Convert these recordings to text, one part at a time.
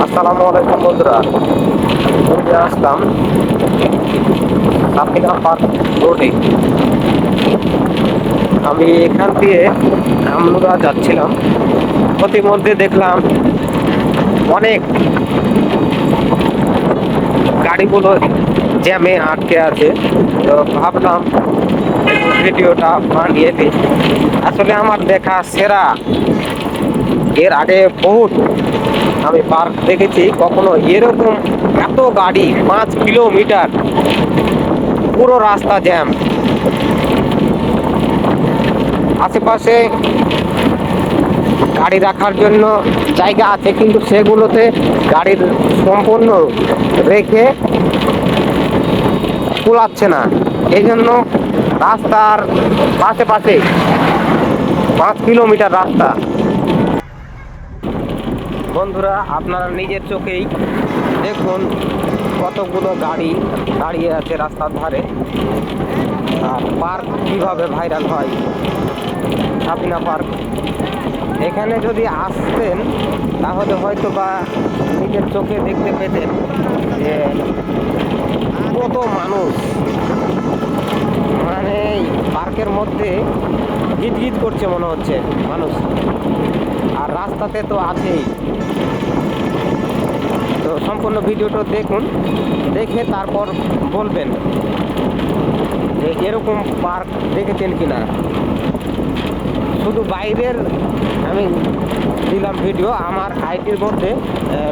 আসসালামু আলাইকুম বন্ধুরা, ঘুরতে আসলাম সাফিনা পার্ক রোডে। আমি এখান দিয়ে আমরা যাচ্ছিলাম, প্রতিমধ্যে দেখলাম অনেক গাড়িগুলো জ্যামে আটকে আছে। তো ভাবলাম একটু ভিডিওটা বানিয়ে দিই। আসলে আমার দেখা সেরা, এর আগে বহুত আমি পার্ক দেখেছি, কখনো এরকম এত গাড়ি 5 কিলোমিটার পুরো রাস্তা জ্যাম। আশেপাশে গাড়ি রাখার জন্য জায়গা আছে, কিন্তু সেগুলোতে গাড়ির সম্পূর্ণ রেখে কুলাচ্ছে না। এই জন্য রাস্তার পাশে পাশে 5 কিলোমিটার রাস্তা। বন্ধুরা, আপনারা নিজের চোখেই দেখুন কতগুলো গাড়ি দাঁড়িয়ে আছে রাস্তার ধারে। আর পার্ক কিভাবে ভাইরাল হয়, সাফিনা পার্ক। এখানে যদি আসতেন তাহলে হয়তো বা নিজের চোখে দেখতে পেতেন যে কত মানুষ, মানে পার্কের মধ্যে গিট করছে মনে হচ্ছে মানুষ। আর রাস্তাতে তো আছেই। তো সম্পূর্ণ ভিডিওটা দেখুন, দেখে তারপর বলবেন যে এরকম পার্ক দেখেছেন কিনা। শুধু বাইরের আমি দিলাম ভিডিও, আমার আইটির মধ্যে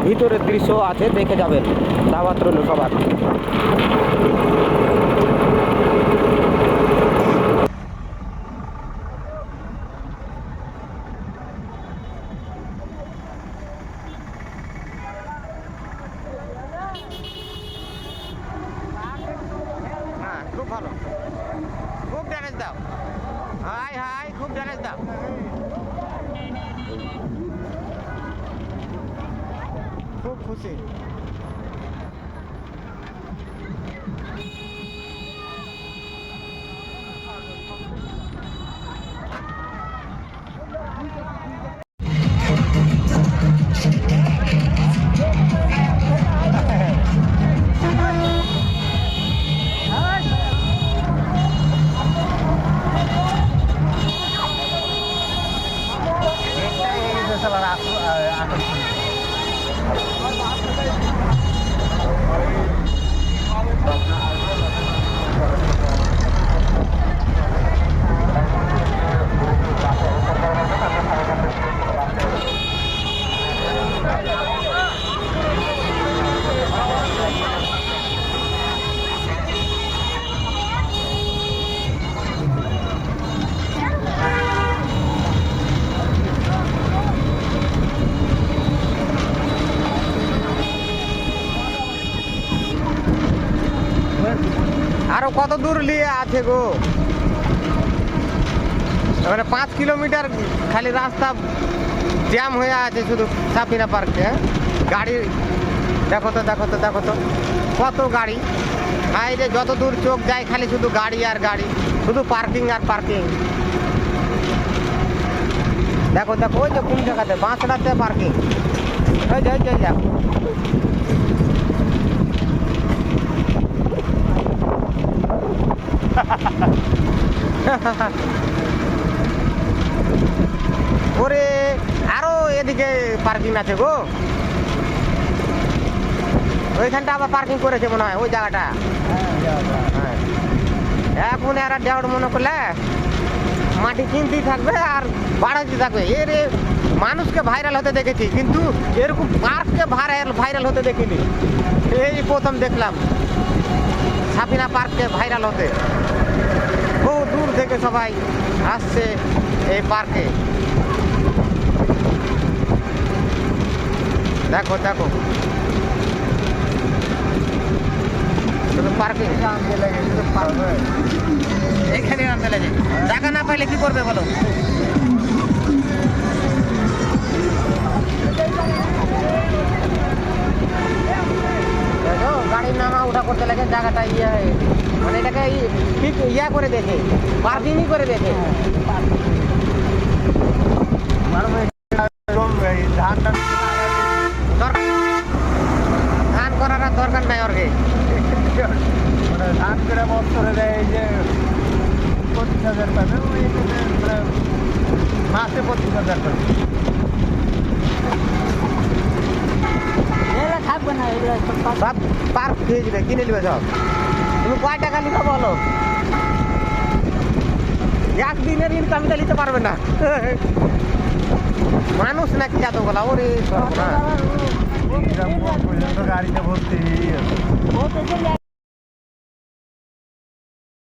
ভিতরের দৃশ্য আছে, দেখে যাবেন। দাওয়াত রইল সবার। হ্যাঁ, খুব ভালো, খুব ড্যামেজ দাও। হাই হাই, খুব ড্যামেজ দাও। খুব খুশি। আরো কত দূর নিয়ে আছে গো, মানে 5 কিলোমিটার খালি রাস্তা জ্যাম হয়ে আছে শুধু সাফিনা পার্কে। গাড়ি দেখো তো, দেখো তো, দেখো তো কত গাড়ি। এই যে যত দূর চোখ যায় খালি শুধু গাড়ি আর গাড়ি, শুধু পার্কিং আর পার্কিং। দেখো দেখো, ওই যে কোন জায়গাতে বাঁশড়াতে পার্কিং, ওই যে দেখো। ওরে আরো এদিকে পার্কিং আছে গো, ওইখানটা আবার পার্কিং করেছে মনে হয় ওই জায়গাটা। এখন এরা দেওয়ার মনে করলে মাটি কিনতেই থাকবে আর বাড়াতে থাকবে। এর মানুষকে ভাইরাল হতে দেখেছি, কিন্তু এরকম পার্ককে ভাইরাল হতে দেখিনি। এই প্রথম দেখলাম সাফিনা পার্ককে ভাইরাল হতে। বহু দূর থেকে সবাই আসছে এই পার্কে। দেখো দেখো, শুধু পার্কিং, এখানে আনতে লাগে। টাকা না পাইলে কি করবে বলো? গাড়ির নামা উঠা করতে লাগে, জায়গাটা ইয়ে মানে এটাকে ঠিক ইয়া করে দেখে, পার্কিংই করে দেখে। ধান দরকার নাই ওর মানে ধান করে বছরে দেয় এই যে 25,000 পাবে ওই মানে মাসে 25,000 পাবে। এগুলা থাকবে না, এগুলা সব পার্ক হয়ে যাবে, কিনে নিবে সব। তুমি কয় টাকা নিবে বলো? একদিনের ইনকামটা নিতে পারবে না। মানুষ নাকি এত বলা ওরে সর্বনাশ। পর্যন্ত গাড়িতে ভর্তি ও তো